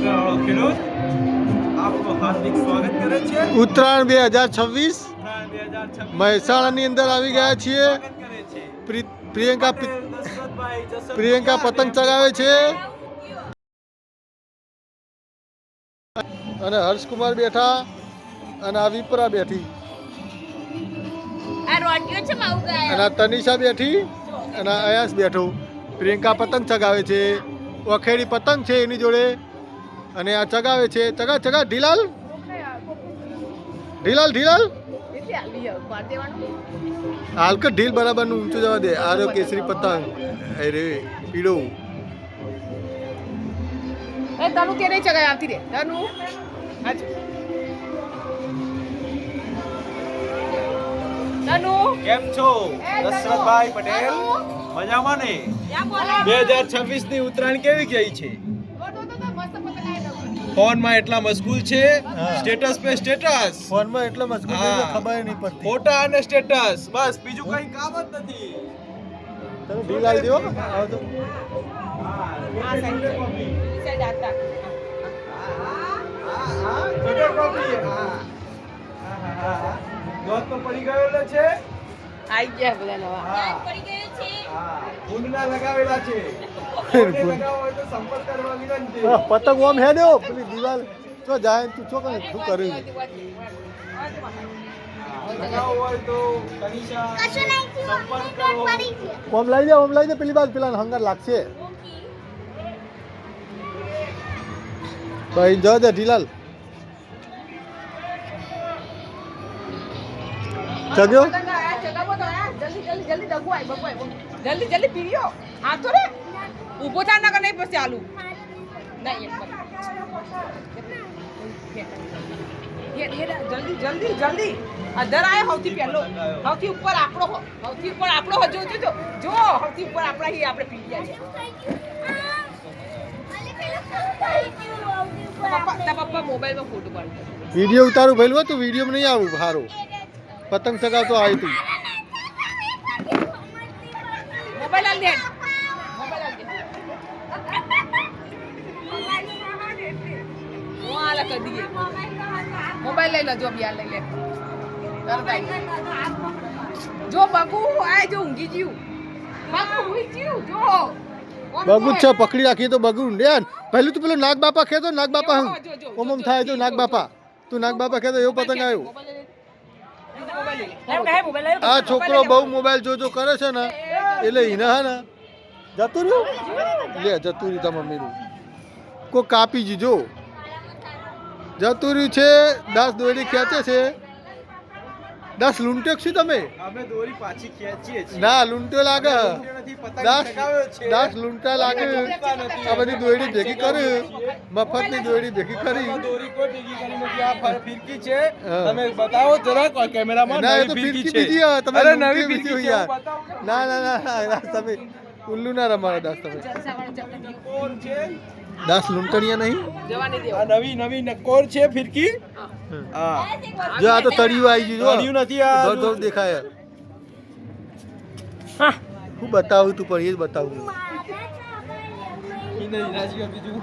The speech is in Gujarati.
ખેડૂત આપનું હાર્દિક સ્વાગત કરે છે ઉત્તરાયણ 2026 મહેસાણાની અંદર આવી ગયા છીએ. પ્રિયંકા પતંગ ચગાવે છે અને હર્ષકુમાર બેઠા અને આ વિપરા બેઠી અને આ તનિષા બેઠી અને અયાસ બેઠો. પ્રિયંકા પતંગ ચગાવે છે, વખેડી પતંગ છે એની જોડે અને આ ચગાવે છે. ચગા ચગા ઢીલાલ ઢીલાલ ઢીલાલ હાલ કે ઢીલ બરાબર નું ઊંચું જવા દે. આરો કેસરી પતંગ અરે પીળો તનુ કે નહીં ચગાય આવતી રે તનુ તનુ કેમ છો દશરથભાઈ પટેલ? મજામાં ને? 2026 ની ઉત્તરાયણ કેવી ગઈ છે? ફોનમાં એટલા મશગુલ છે, સ્ટેટસ પે સ્ટેટસ. ફોનમાં એટલો મશગુલ છે કે ખબર નહીં પડતી. ફોટા અને સ્ટેટસ, બસ બીજું કઈ કામ જ નથી. તમે ઢીલ આવી દેવો આવો તો. દોત તો પડી ગયેલો છે. આઈ ગયા બધા નવા ફૂલના લગાવેલા છે. કોઈને લગાવવો હોય તો સંપર્ક કરવા વિનંતી. પતંગ ઓમ હે દેવો પેલી દિવાલ તો જાય તું છો કે શું કર્યું? લગાવવો હોય તો તનિષા સંપર્ક કરો. ઓમ લઈ દે પેલી બાદ પેલા હંગાર લાગશે. ભાઈ જો દે ઢીલાલ ચગ્યો જલ્દી જલ્દી પીડ્યો આ તો રે ઊભો થા ના કે નહીં પછી ચાલુ નહીં જલ્દી જલ્દી જલ્દી અધર આય સૌથી પહેલો સૌથી ઉપર આપણો જો જો જો જો સૌથી ઉપર આપણા હી આપણે પી ગયા છે પપ્પા મોબાઈલમાં ફોટો પાડતો વિડીયો ઉતારું ભઈલું તું વિડીયોમાં નહીં આવું હારું પતંગ ચગાવતો આવી તું મોબાઈલ આલ દે કદી મોબાઈલ લઈ લો જો બિયાર લઈ લે તરત આવી જો બગુ આ જો ઊંઘી જીવ બગુ હુઈ જીવ જો બગુ છે પકડી રાખી તો બગુ ઊંડ્યા પહેલું તો પેલો નાગ બાપા ખેતો નાગ બાપા ઓમ થાય તો નાગ બાપા તું નાગ બાપા ખેતો એવો પતંગ આવ્યો. આ છોકરો બહુ મોબાઈલ જોજો કરે છે ને એટલે હિના હે ને જતું રહ્યું લે જતું રહ્યું તા મમ્મીનું કોઈ કાપી જીજો જતું રહ્યું છે. 10 દોરી ખેંચે છે 10 લૂંટે શું તમે? અમે દોરી પાછી ખેંચીએ છીએ. ના લૂંટો લાગે નથી, પતંગ ચગાવ્યો છે. 10 લૂંટા લાગે. આ બધી દોરી ભેગી કરી મફતની દોરી ભેગી કરી. દોરી કોઈ ભેગી કરી નથી. આ ફિરકી છે. તમે બતાવો જરાક કેમેરામાં. ના એ તો નવી ફિરકી છે. બીજી તમે અરે નવી નવી ફિરકી ફિરકી યાર. છે, બતાવો. ના ના ના ના તમે ઉલ્લુ ના રમાડો 10 તમે કોણ છે? 10 લૂંટણીયા નહીં. જવાની દેવ આ નવી નકોર છે ફિરકી. હા જો આ તો તળિયું આવી ગયું જો તળિયું નથી આ. ધોર ધોર દેખાય. હું બતાવું તું પણ એ જ બતાવું. ઈ નહીં, રાજીવ બીજું